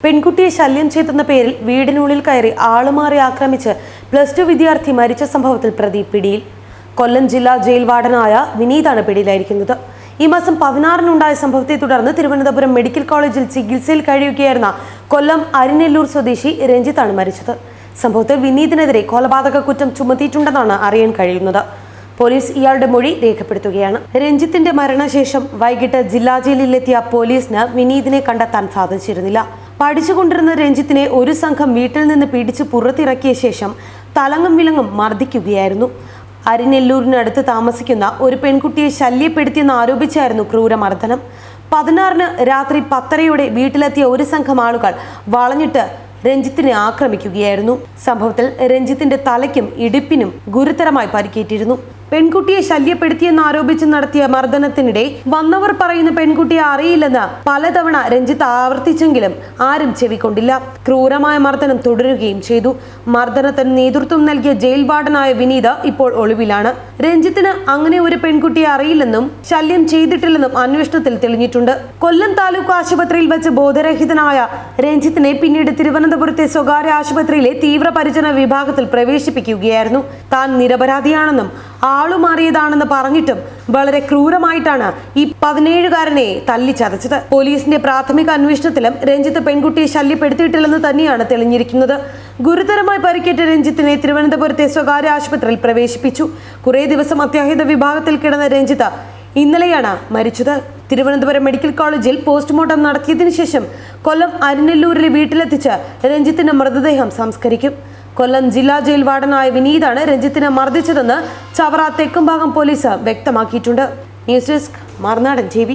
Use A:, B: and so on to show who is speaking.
A: പെൺകുട്ടിയെ ശല്യം ചെയ്തെന്ന പേരിൽ വീടിനുള്ളിൽ കയറി ആളുമാറി ആക്രമിച്ച് +2 വിദ്യാർത്ഥി മരിച്ച സംഭവത്തിൽ പ്രതി പിടിയിൽ. കൊല്ലം ജില്ലാ ജയിൽ വാർഡനായ വിനീതാണ് പിടിയിലായിരിക്കുന്നത്. ഈ മാസം 16-നുണ്ടായ സംഭവത്തെ തുടർന്ന് തിരുവനന്തപുരം മെഡിക്കൽ കോളേജിൽ ചികിത്സയിൽ കഴിയുകയായിരുന്ന കൊല്ലം അരിനെല്ലൂർ സ്വദേശി രഞ്ജിത്താണ് മരിച്ചത്. സംഭവത്തിൽ വിനീതിനെതിരെ കൊലപാതക കുറ്റം ചുമത്തിയിട്ടുണ്ടെന്നാണ് അറിയാൻ കഴിയുന്നത്. പോലീസ് ഇയാളുടെ മൊഴി രേഖപ്പെടുത്തുകയാണ്. രഞ്ജിത്തിന്റെ മരണശേഷം വൈകിട്ട് ജില്ലാ ജയിലിലെത്തിയ പോലീസിന് വിനീതിനെ കണ്ടെത്താൻ സാധിച്ചിരുന്നില്ല. പഠിച്ചുകൊണ്ടിരുന്ന രഞ്ജിത്തിനെ ഒരു സംഘം വീട്ടിൽ നിന്ന് പിടിച്ച് പുറത്തിറക്കിയ ശേഷം തലങ്ങും വിലങ്ങും മർദ്ദിക്കുകയായിരുന്നു. അരിനെല്ലൂരിനടുത്ത് താമസിക്കുന്ന ഒരു പെൺകുട്ടിയെ ശല്യപ്പെടുത്തിയെന്ന് ആരോപിച്ചായിരുന്നു ക്രൂരമർദ്ദനം. 16-ന് രാത്രി 10:30-യോടെ വീട്ടിലെത്തിയ ഒരു സംഘം ആളുകൾ വളഞ്ഞിട്ട് രഞ്ജിത്തിനെ ആക്രമിക്കുകയായിരുന്നു. സംഭവത്തിൽ രഞ്ജിത്തിന്റെ തലയ്ക്കും ഇടുപ്പിനും ഗുരുതരമായി പരിക്കേറ്റിരുന്നു. പെൺകുട്ടിയെ ശല്യപ്പെടുത്തിയെന്ന് ആരോപിച്ച് നടത്തിയ മർദ്ദനത്തിനിടെ വന്നവർ പറയുന്ന പെൺകുട്ടിയെ അറിയില്ലെന്ന് പലതവണ രഞ്ജിത്ത് ആവർത്തിച്ചെങ്കിലും ആരും ചെവിക്കൊണ്ടില്ല. ക്രൂരമായ മർദ്ദനം തുടരുകയും ചെയ്തു. മർദ്ദനത്തിന് നേതൃത്വം നൽകിയ ജയിൽ വാർഡനായ വിനീത് ഇപ്പോൾ ഒളിവിലാണ്. രഞ്ജിത്തിന് അങ്ങനെ ഒരു പെൺകുട്ടിയെ അറിയില്ലെന്നും ശല്യം ചെയ്തിട്ടില്ലെന്നും അന്വേഷണത്തിൽ തെളിഞ്ഞിട്ടുണ്ട്. കൊല്ലം താലൂക്ക് ആശുപത്രിയിൽ വെച്ച് ബോധരഹിതനായ രഞ്ജിത്തിനെ പിന്നീട് തിരുവനന്തപുരത്തെ സ്വകാര്യ ആശുപത്രിയിലെ തീവ്രപരിചരണ വിഭാഗത്തിൽ പ്രവേശിപ്പിക്കുകയായിരുന്നു. താൻ നിരപരാധിയാണെന്നും ആളുമാറിയതാണെന്ന് പറഞ്ഞിട്ടും വളരെ ക്രൂരമായിട്ടാണ് ഈ 17-കാരനെ തല്ലിച്ചതച്ചത്. പോലീസിന്റെ പ്രാഥമിക അന്വേഷണത്തിലും രഞ്ജിത്ത് പെൺകുട്ടിയെ ശല്യപ്പെടുത്തിയിട്ടില്ലെന്ന് തന്നെയാണ് തെളിഞ്ഞിരിക്കുന്നത്. ഗുരുതരമായി പരിക്കേറ്റ രഞ്ജിത്തിനെ തിരുവനന്തപുരത്തെ സ്വകാര്യ ആശുപത്രിയിൽ പ്രവേശിപ്പിച്ചു. കുറേ ദിവസം അത്യാഹിത വിഭാഗത്തിൽ കിടന്ന രഞ്ജിത്ത് ഇന്നലെയാണ് മരിച്ചത്. തിരുവനന്തപുരം മെഡിക്കൽ കോളേജിൽ പോസ്റ്റ്മോർട്ടം നടത്തിയതിനു ശേഷം കൊല്ലം അരിനെല്ലൂരിലെ വീട്ടിലെത്തിച്ച് രഞ്ജിത്തിന്റെ മൃതദേഹം സംസ്കരിക്കും. കൊല്ലം ജില്ലാ ജയിൽ വാർഡനായ വിനീതാണ് രഞ്ജിത്തിനെ മർദ്ദിച്ചതെന്ന് ചവറ തെക്കുംഭാഗം പോലീസ് വ്യക്തമാക്കിയിട്ടുണ്ട്. ന്യൂസ് ഡെസ്ക് മറുനാടൻ TV.